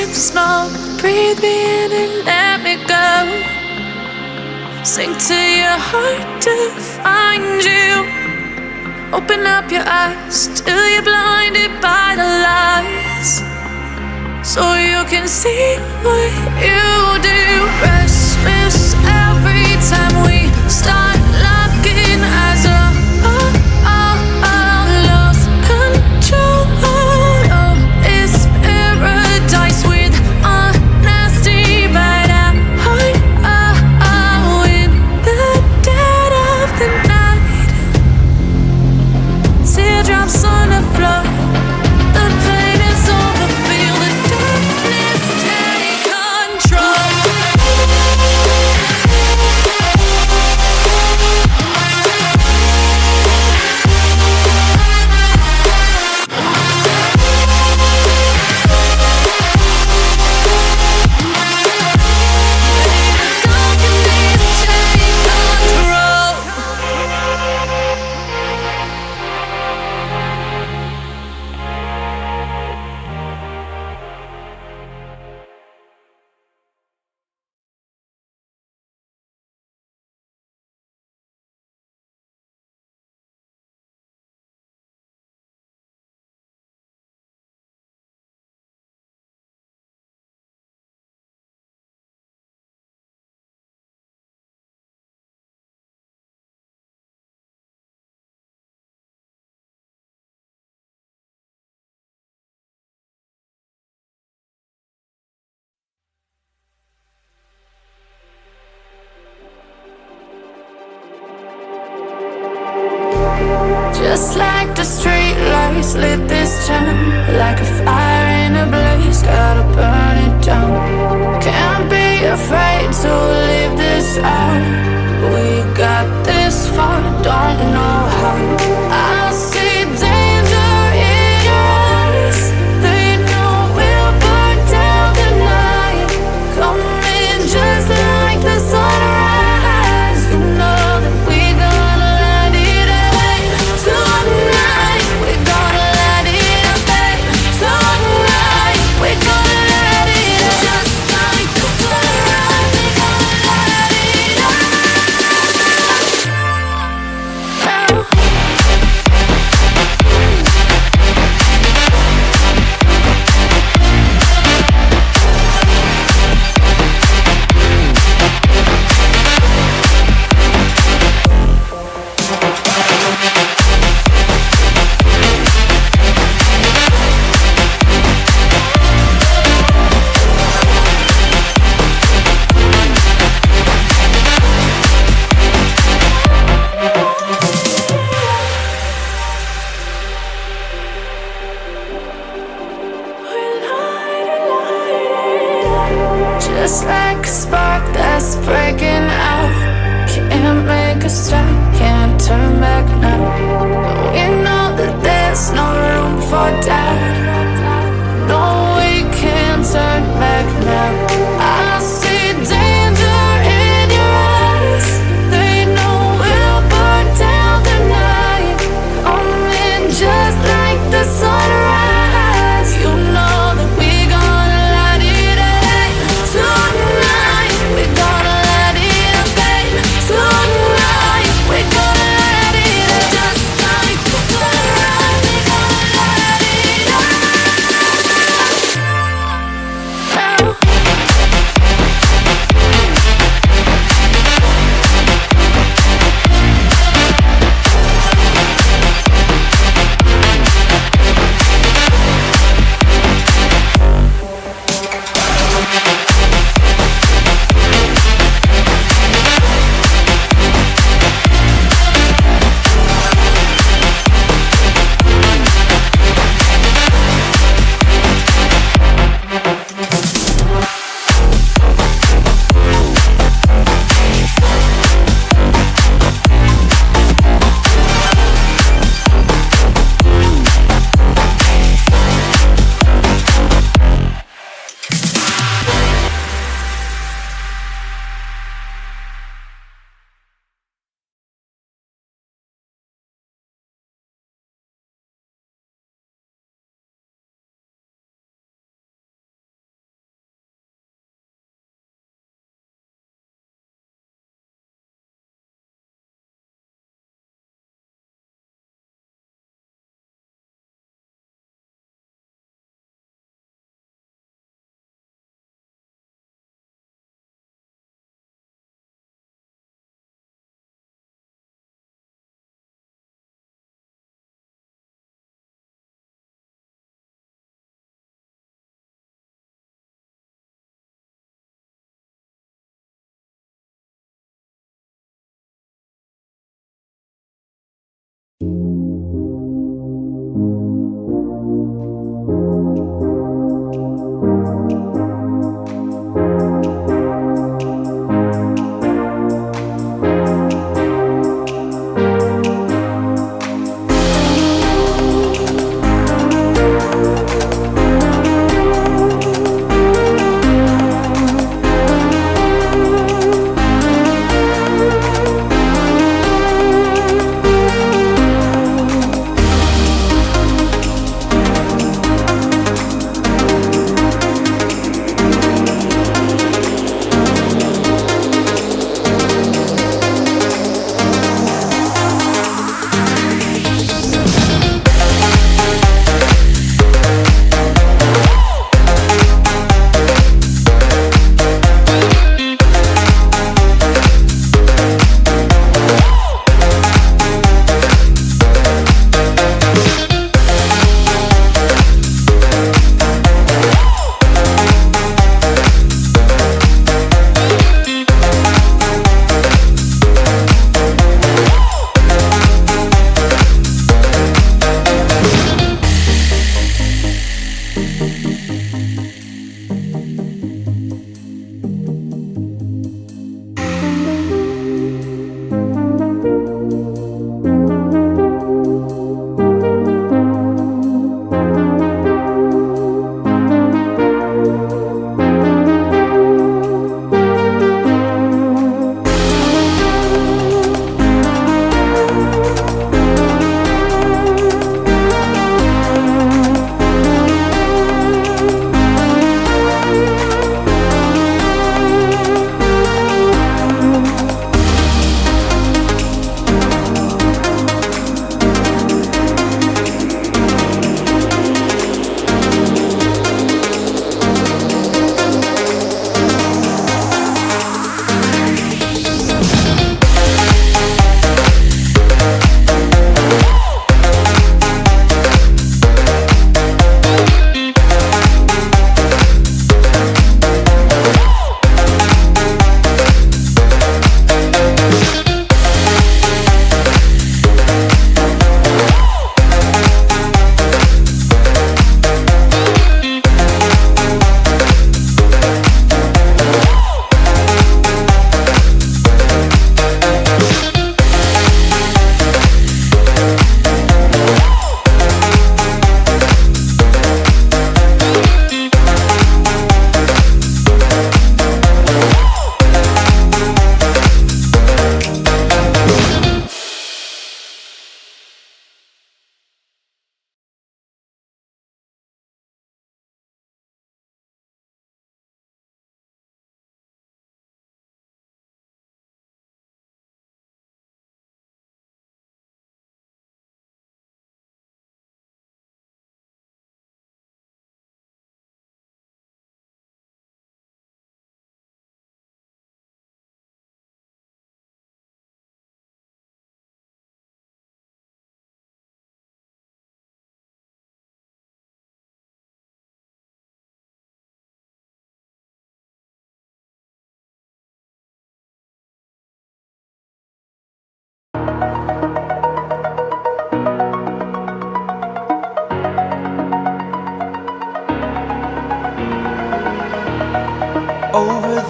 of smoke. Breathe me in and let me go. Sink to your heart to find you. Open up your eyes till you're blinded by the lies, so you can see what you do. Restless every time we start locking eyes. Lost control. Oh, it's paradise with honesty, but I in the dead of the night. Teardrops on the floor. The pain is over. Feel the darkness take control. Just like the street lights lit this town, like a fire in a blaze, gotta burn it down. Can't be afraid to leave this out. We got this far, don't know how. I see danger in your eyes. They know we'll burn down the night. Coming just like the sunrise. You know that we gonna light it up. Tonight, we gonna light it up, babe. Tonight, we gonna light it up. Just like the sunrise, we gonna light it up. Just like a spark that's breaking out. Can't make a stop, can't turn back now. We know that there's no room for doubt. No, we can't turn back now. I see danger in your eyes. They know we'll burn down the night. Coming just like the sunrise. You know that we gonna light it up. Tonight, we gonna light it up, babe. Tonight, we gonna light it up. Just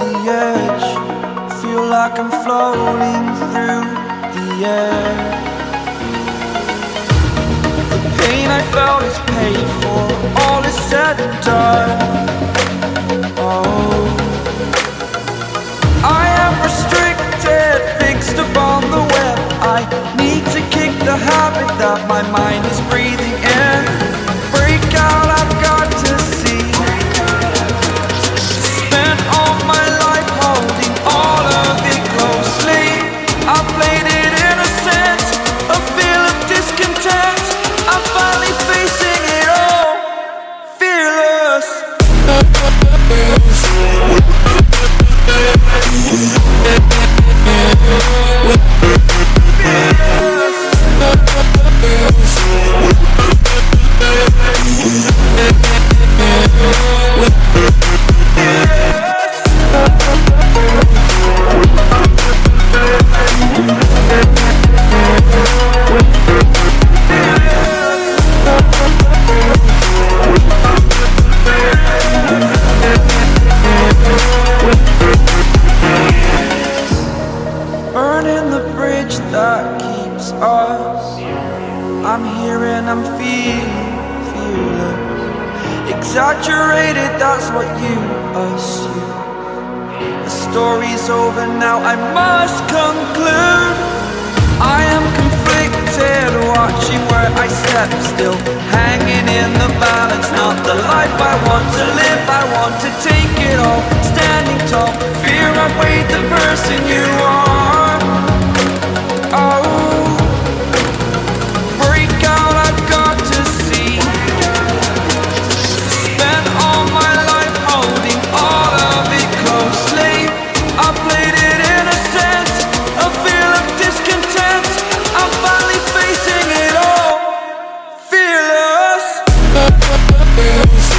the edge, feel like I'm floating through the air. The pain I felt is paid for, all is said and done. Oh, I am restricted, fixed upon the web. I need to kick the habit that my mind is breathing in. Break out, I've got to see. Spent all my life holding all of it closely. I played it innocent, a feel of discontent. I'm finally facing it all, fearless. Burning the bridge that keeps us. I'm here and I'm feeling fearless. Exaggerated, that's what you assume. The story's over now, I must conclude. I am conflicted, watching where I step still, hanging in the balance. Not the life I want to live, I want to take it all. Standing tall, fear I've weighed the person you are. Oh, break out, I've got to see. Spent all my life holding all of it closely. I played it innocent, a feel of discontent. I'm finally facing it all, fearless. Fearless.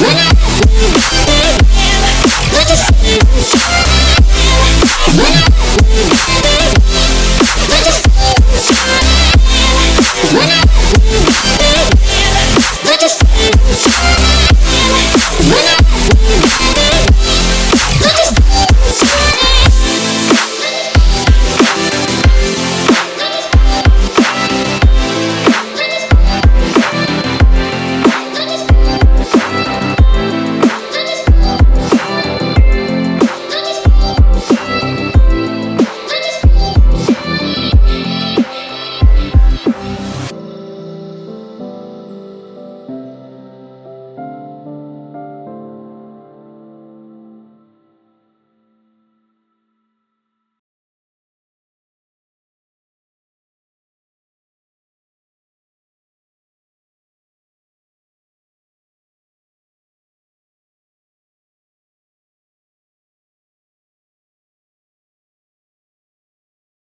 Minute.